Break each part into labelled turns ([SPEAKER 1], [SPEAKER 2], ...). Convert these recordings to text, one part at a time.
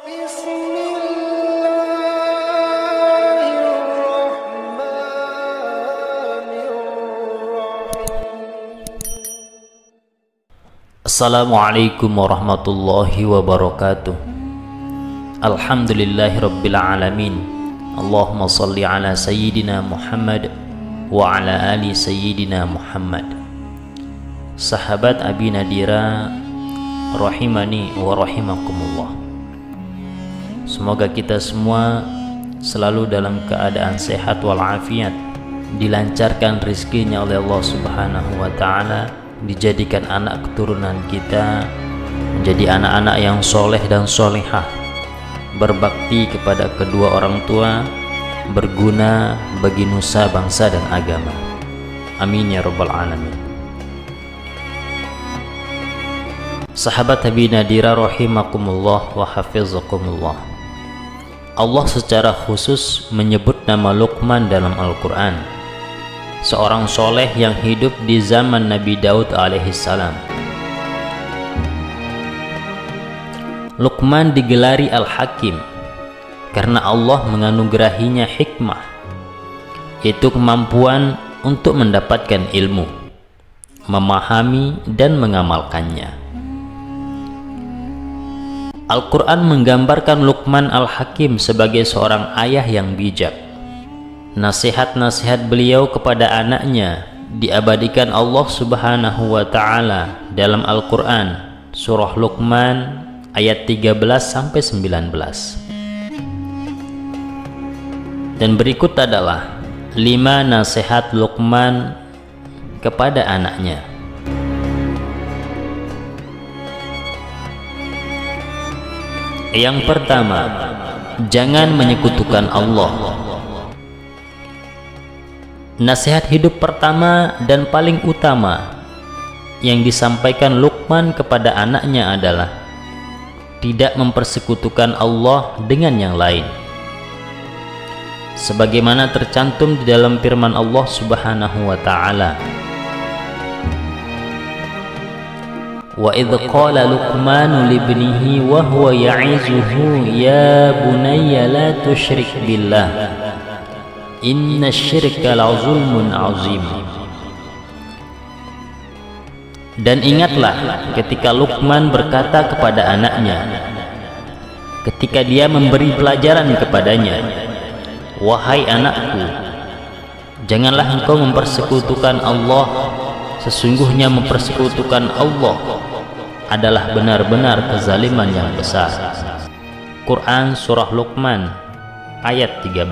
[SPEAKER 1] Assalamualaikum warahmatullahi wabarakatuh. Alhamdulillahirabbil alamin. Allahumma shalli ala sayyidina Muhammad wa ala ali sayyidina Muhammad. Sahabat Abi Nadira rahimani wa rahimakumullah. Semoga kita semua selalu dalam keadaan sehat walafiat, dilancarkan rizkinya oleh Allah Subhanahu wa ta'ala, dijadikan anak keturunan kita menjadi anak-anak yang soleh dan solehah, berbakti kepada kedua orang tua, berguna bagi nusa, bangsa, dan agama. Amin ya rabbal alamin. Sahabat Abi Nadira rahimakumullah wa hafizakumullah, Allah secara khusus menyebut nama Luqman dalam Al-Quran, seorang soleh yang hidup di zaman Nabi Daud alaihissalam. Luqman digelari Al-Hakim karena Allah menganugerahinya hikmah, yaitu kemampuan untuk mendapatkan ilmu, memahami dan mengamalkannya. Al-Quran menggambarkan Luqman Al-Hakim sebagai seorang ayah yang bijak. Nasihat-nasihat beliau kepada anaknya diabadikan Allah Subhanahu wa ta'ala dalam Al-Quran, surah Luqman ayat 13-19. Dan berikut adalah 5 nasihat Luqman kepada anaknya. Yang pertama, jangan menyekutukan Allah. Nasihat hidup pertama dan paling utama yang disampaikan Luqman kepada anaknya adalah tidak mempersekutukan Allah dengan yang lain, sebagaimana tercantum di dalam firman Allah Subhanahu wa ta'ala, wa idh qala Luqmanu libnihi wa huwa ya'izuhu ya bunayya la tusyrik billah inna syirka la zulmun azim. Dan ingatlah ketika Luqman berkata kepada anaknya ketika dia memberi pelajaran kepadanya, wahai anakku, janganlah engkau mempersekutukan Allah, sesungguhnya mempersekutukan Allah adalah benar-benar kezaliman yang besar. Quran surah Luqman ayat 13.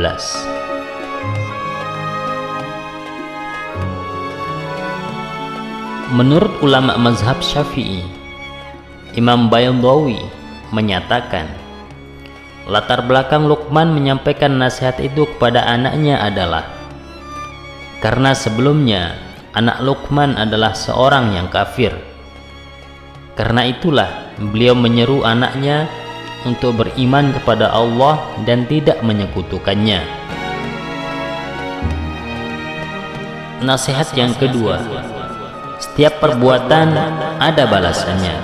[SPEAKER 1] Menurut ulama mazhab Syafi'i, Imam Baydawi menyatakan latar belakang Luqman menyampaikan nasihat itu kepada anaknya adalah karena sebelumnya anak Luqman adalah seorang yang kafir. Karena itulah beliau menyeru anaknya untuk beriman kepada Allah dan tidak menyekutukannya. Nasihat yang kedua, setiap perbuatan ada balasannya.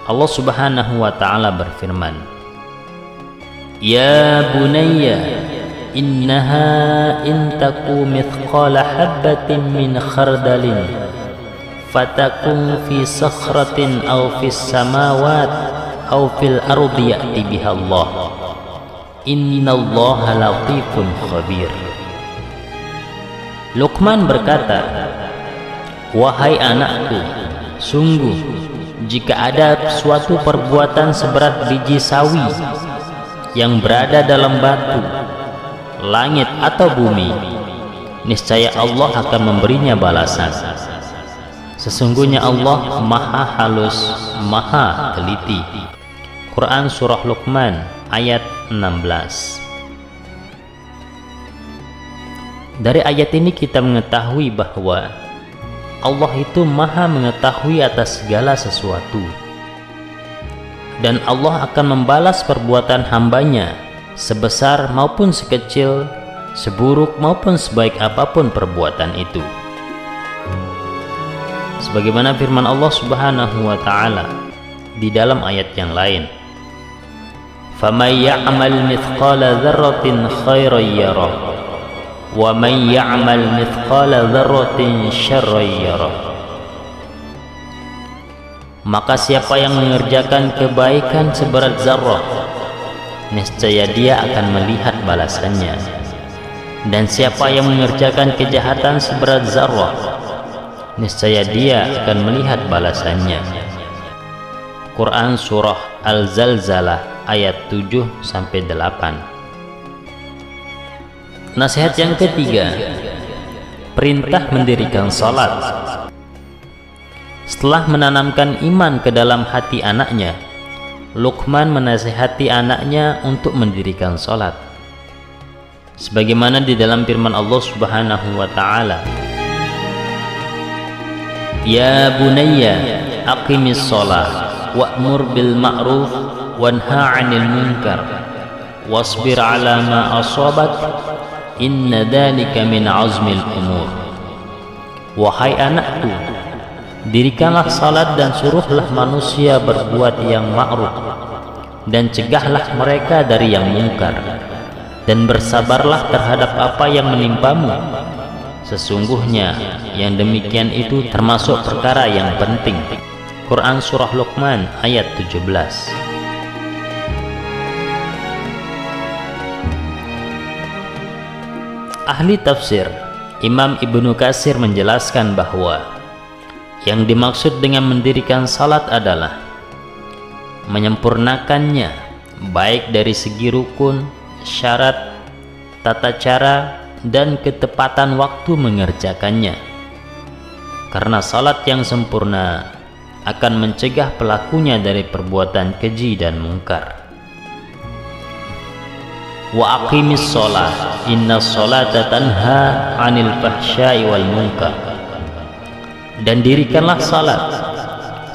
[SPEAKER 1] Allah Subhanahu wa ta'ala berfirman, ya bunayya innaha in taku mithqala habbatin min khardalin fatakun fi sakhratin aw fis samawat aw fil ardi ya'ti biha Allah innallaha latifun khabir. Luqman berkata, wahai anakku, sungguh jika ada suatu perbuatan seberat biji sawi yang berada dalam batu, langit atau bumi, niscaya Allah akan memberinya balasan. Sesungguhnya Allah maha halus, maha teliti. Quran surah Luqman ayat 16. Dari ayat ini kita mengetahui bahwa Allah itu maha mengetahui atas segala sesuatu, dan Allah akan membalas perbuatan hambanya sebesar maupun sekecil, seburuk maupun sebaik apapun perbuatan itu. Sebagaimana firman Allah Subhanahu wa ta'ala di dalam ayat yang lain, faman ya'mal mithqala dzarratin khairan yarah wa man ya'mal mithqala dzarratin syarran yarah. Maka siapa yang mengerjakan kebaikan seberat zarrah, niscaya dia akan melihat balasannya. Dan siapa yang mengerjakan kejahatan seberat zarrah, niscaya dia akan melihat balasannya. Quran Surah Al-Zalzalah ayat 7-8. Nasihat yang ketiga, perintah mendirikan salat. Setelah menanamkan iman ke dalam hati anaknya, Luqman menasihati anaknya untuk mendirikan salat. Sebagaimana di dalam firman Allah Subhanahu wa taala, "Ya bunayya aqimis shalah wa'mur bil ma'ruf wanha 'anil munkar wasbir 'ala ma asabak inna dzalika min 'azmil umur." Wahai anakku, dirikanlah salat dan suruhlah manusia berbuat yang ma'ruf dan cegahlah mereka dari yang mungkar, dan bersabarlah terhadap apa yang menimpamu. Sesungguhnya yang demikian itu termasuk perkara yang penting. Quran Surah Luqman ayat 17. Ahli tafsir Imam Ibnu Katsir menjelaskan bahwa yang dimaksud dengan mendirikan salat adalah menyempurnakannya, baik dari segi rukun, syarat, tata cara, dan ketepatan waktu mengerjakannya. Karena salat yang sempurna akan mencegah pelakunya dari perbuatan keji dan mungkar. Wa aqimis shalah innas sholata tanha 'anil fahsya'i wal munkar. Dan dirikanlah salat,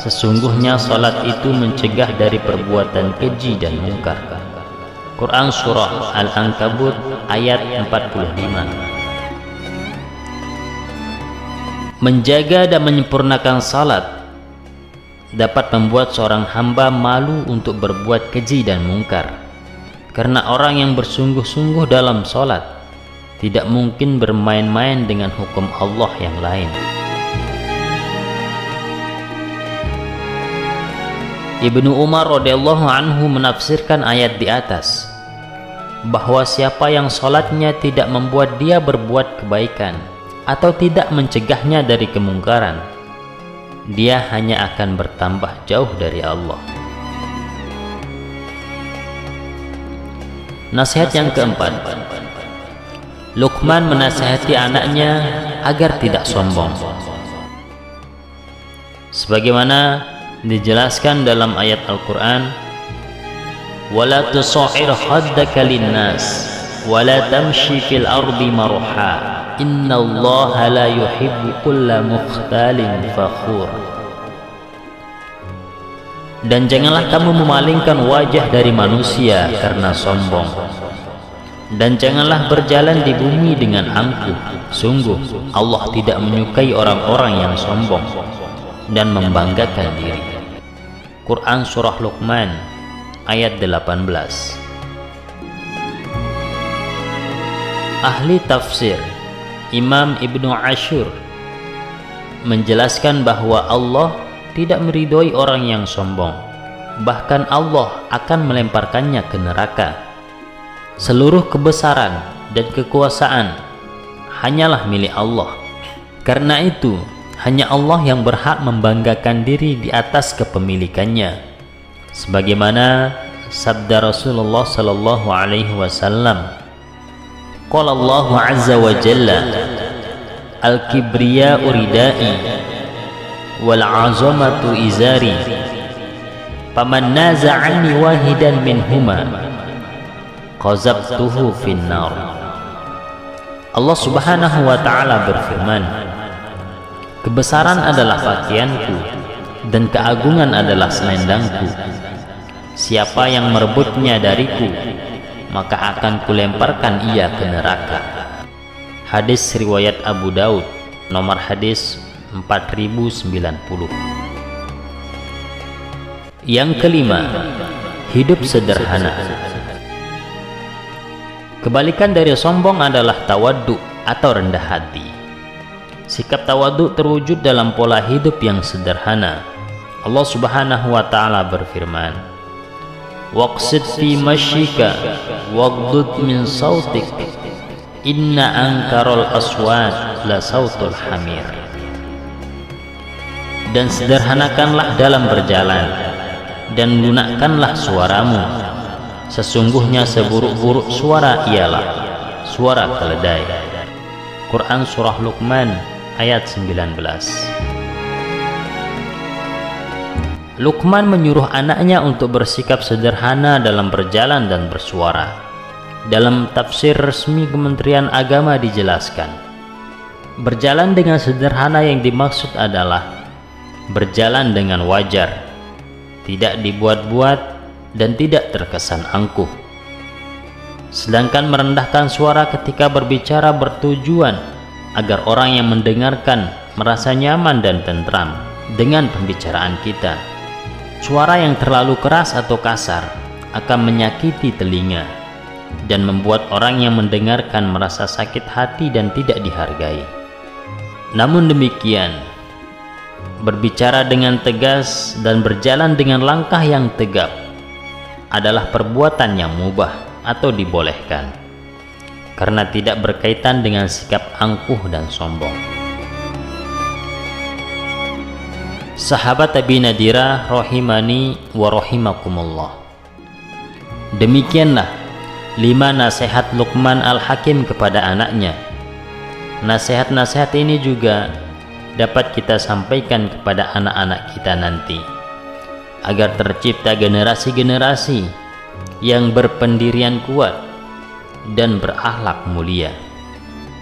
[SPEAKER 1] sesungguhnya salat itu mencegah dari perbuatan keji dan mungkar. Quran Surah Al-Ankabut ayat 45. Menjaga dan menyempurnakan salat dapat membuat seorang hamba malu untuk berbuat keji dan mungkar, karena orang yang bersungguh-sungguh dalam salat tidak mungkin bermain-main dengan hukum Allah yang lain. Ibnu Umar radhiyallahu anhu menafsirkan ayat di atas bahwa siapa yang sholatnya tidak membuat dia berbuat kebaikan atau tidak mencegahnya dari kemungkaran, dia hanya akan bertambah jauh dari Allah. Nasihat yang keempat, Luqman menasihati anaknya agar tidak sombong. Sebagaimana dijelaskan dalam ayat Al-Quran, وَلَا تُصَعِّرْ خَدَّكَ لِلنَّاسِ وَلَا تَمْشِي فِي الْأَرْضِ مَرْحًا إِنَّ اللَّهَ لَا يُحِبُّ كُلَّ مُخْتَالٍ فَخُورٍ. Dan janganlah kamu memalingkan wajah dari manusia karena sombong, dan janganlah berjalan di bumi dengan angkuh. Sungguh Allah tidak menyukai orang-orang yang sombong dan membanggakan diri. Quran Surah Luqman ayat 18. Ahli tafsir Imam Ibnu Ashur menjelaskan bahwa Allah tidak meridhoi orang yang sombong, bahkan Allah akan melemparkannya ke neraka. Seluruh kebesaran dan kekuasaan hanyalah milik Allah. Karena itu hanya Allah yang berhak membanggakan diri di atas kepemilikannya, sebagaimana sabda Rasulullah sallallahu alaihi wasallam, qala Allah azza wa jalla, al-kibriya'u ridai wal 'azamatu izari faman naza'ani wahidan minhuma qazabtuhu finnar. Allah Subhanahu wa taala berfirman, kebesaran adalah pakaianku dan keagungan adalah selendangku. Siapa yang merebutnya dariku, maka akan kulemparkan ia ke neraka. Hadis riwayat Abu Daud, nomor hadis 4090. Yang kelima, hidup sederhana. Kebalikan dari sombong adalah tawaddu atau rendah hati. Sikap tawaddu terwujud dalam pola hidup yang sederhana. Allah Subhanahu wa taala berfirman, "Waqsid fi masyika waghdud min sautik, inna ankarul aswat la sautul hamir." Dan sederhanakanlah dalam berjalan, dan lunakkanlah suaramu. Sesungguhnya seburuk-buruk suara ialah suara keledai. Quran Surah Luqman ayat 19. Luqman menyuruh anaknya untuk bersikap sederhana dalam berjalan dan bersuara. Dalam tafsir resmi Kementerian Agama dijelaskan, berjalan dengan sederhana yang dimaksud adalah berjalan dengan wajar, tidak dibuat-buat dan tidak terkesan angkuh. Sedangkan merendahkan suara ketika berbicara bertujuan agar orang yang mendengarkan merasa nyaman dan tentram dengan pembicaraan kita. Suara yang terlalu keras atau kasar akan menyakiti telinga dan membuat orang yang mendengarkan merasa sakit hati dan tidak dihargai. Namun demikian, berbicara dengan tegas dan berjalan dengan langkah yang tegap adalah perbuatan yang mubah atau dibolehkan, karena tidak berkaitan dengan sikap angkuh dan sombong. Sahabat Abi Nadira rahimani wa rahimakumullah, demikianlah 5 nasihat Luqman Al-Hakim kepada anaknya. Nasihat-nasihat ini juga dapat kita sampaikan kepada anak-anak kita nanti, agar tercipta generasi-generasi yang berpendirian kuat dan berakhlak mulia.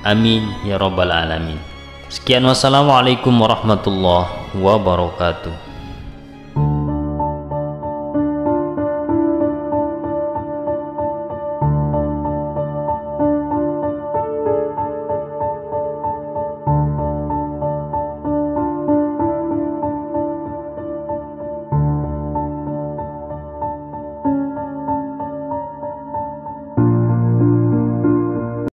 [SPEAKER 1] Amin ya rabbal alamin. Sekian, wassalamualaikum warahmatullahi wabarakatuh.